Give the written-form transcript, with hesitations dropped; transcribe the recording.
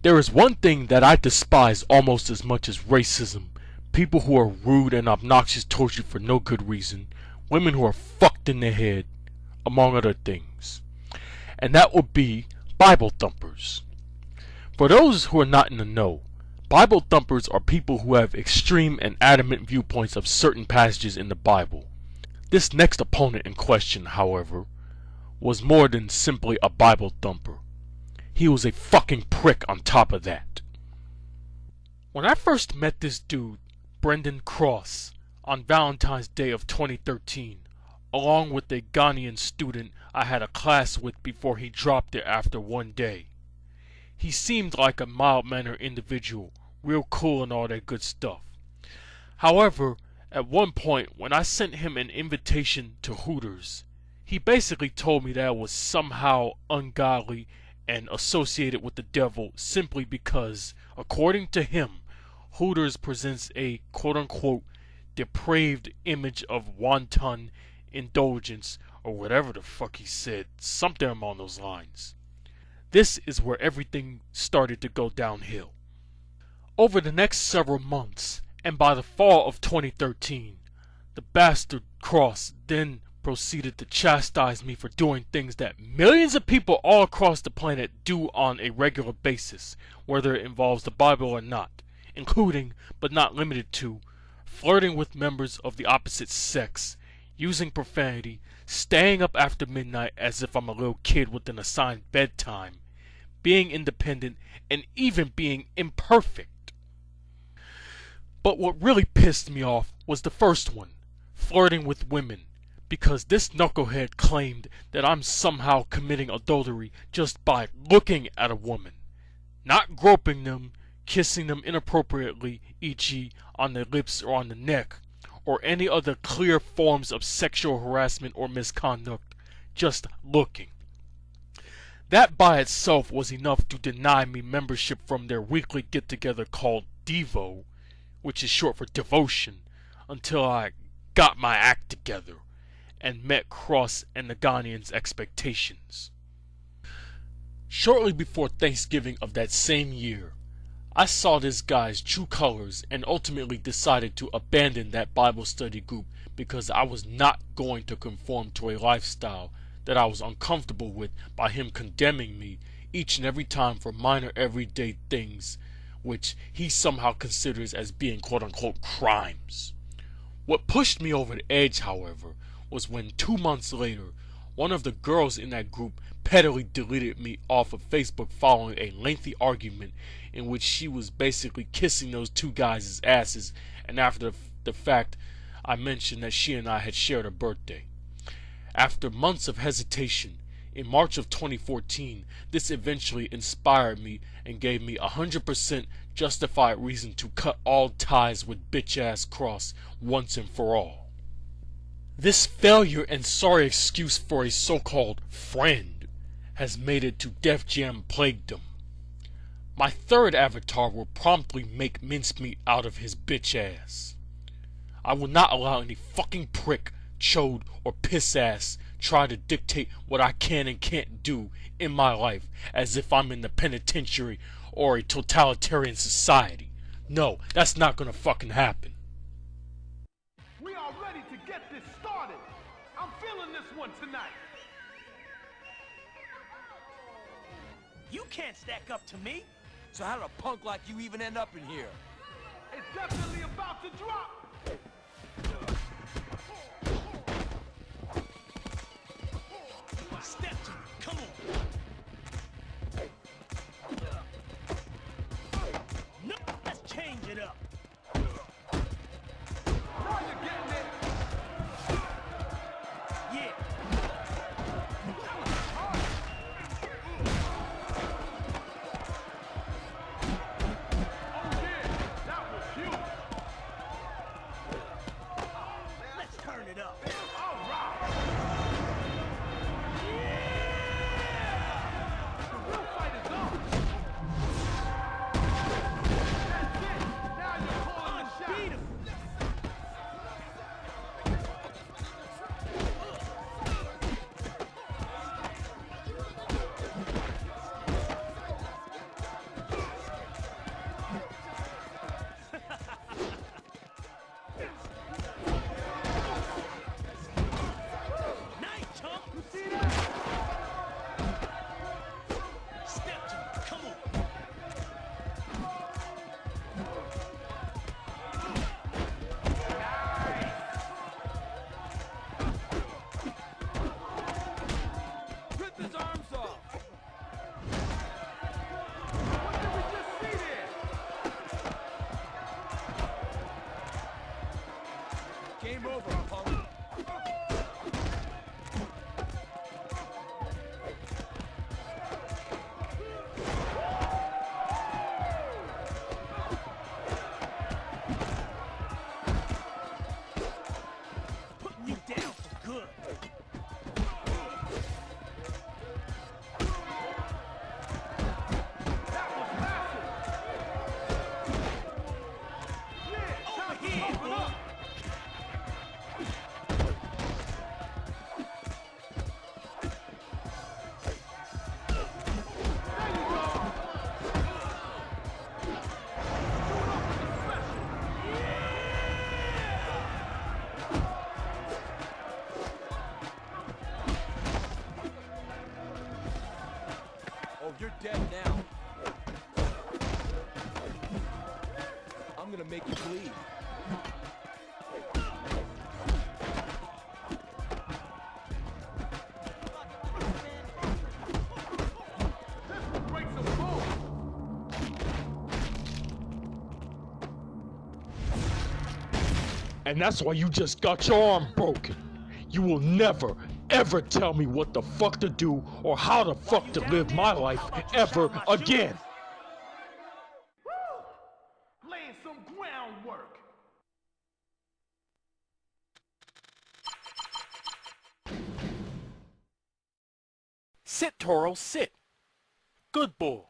There is one thing that I despise almost as much as racism: people who are rude and obnoxious towards you for no good reason, women who are fucked in the head, among other things. And that would be Bible Thumpers. For those who are not in the know, Bible Thumpers are people who have extreme and adamant viewpoints of certain passages in the Bible. This next opponent in question, however, was more than simply a Bible thumper. He was a fucking prick on top of that. When I first met this dude, Brendon Cross, on Valentine's Day of 2013, along with a Ghanaian student I had a class with before he dropped it after one day, he seemed like a mild-mannered individual, real cool and all that good stuff. However, at one point when I sent him an invitation to Hooters, he basically told me that it was somehow ungodly and associated with the devil simply because, according to him, Hooters presents a quote-unquote depraved image of wanton indulgence, or whatever the fuck he said, something along those lines. This is where everything started to go downhill. Over the next several months, and by the fall of 2013, the bastard Cross then proceeded to chastise me for doing things that millions of people all across the planet do on a regular basis, whether it involves the Bible or not, including, but not limited to, flirting with members of the opposite sex, using profanity, staying up after midnight as if I'm a little kid with an assigned bedtime, being independent, and even being imperfect. But what really pissed me off was the first one, flirting with women, because this knucklehead claimed that I'm somehow committing adultery just by looking at a woman, not groping them, kissing them inappropriately, e.g. on the lips or on the neck, or any other clear forms of sexual harassment or misconduct, just looking. That by itself was enough to deny me membership from their weekly get-together called Devo, which is short for devotion, until I got my act together and met Cross and the Ghanaians' expectations. Shortly before Thanksgiving of that same year, I saw this guy's true colors and ultimately decided to abandon that Bible study group because I was not going to conform to a lifestyle that I was uncomfortable with by him condemning me each and every time for minor everyday things which he somehow considers as being quote-unquote crimes. What pushed me over the edge, however, was when 2 months later, one of the girls in that group pettily deleted me off of Facebook following a lengthy argument in which she was basically kissing those two guys' asses, and after the fact I mentioned that she and I had shared a birthday. After months of hesitation, in March of 2014, this eventually inspired me and gave me 100% justified reason to cut all ties with Bitchass Cross once and for all. This failure and sorry excuse for a so-called friend has made it to Def Jam Plaguedom. My third avatar will promptly make mincemeat out of his bitch ass. I will not allow any fucking prick, chode, or piss ass try to dictate what I can and can't do in my life as if I'm in the penitentiary or a totalitarian society. No, that's not gonna fucking happen. We are ready to get this started. I'm feeling this one tonight. You can't stack up to me. So how did a punk like you even end up in here? It's definitely about to drop. Step to me. Come on. No, let's change it up. Now you're getting it. Yeah. Let's turn it up. All right. Game over, punk. Putting you down for good. That was massive. Yeah, time to here, open up. There you go. Do it up with the special. Oh, you're dead now. I'm gonna make you bleed. This will break some bones. And that's why you just got your arm broken. You will never, ever tell me what the fuck to do or how the fuck to live my life ever again. Laying some groundwork. Sit, Toro, sit. Good boy.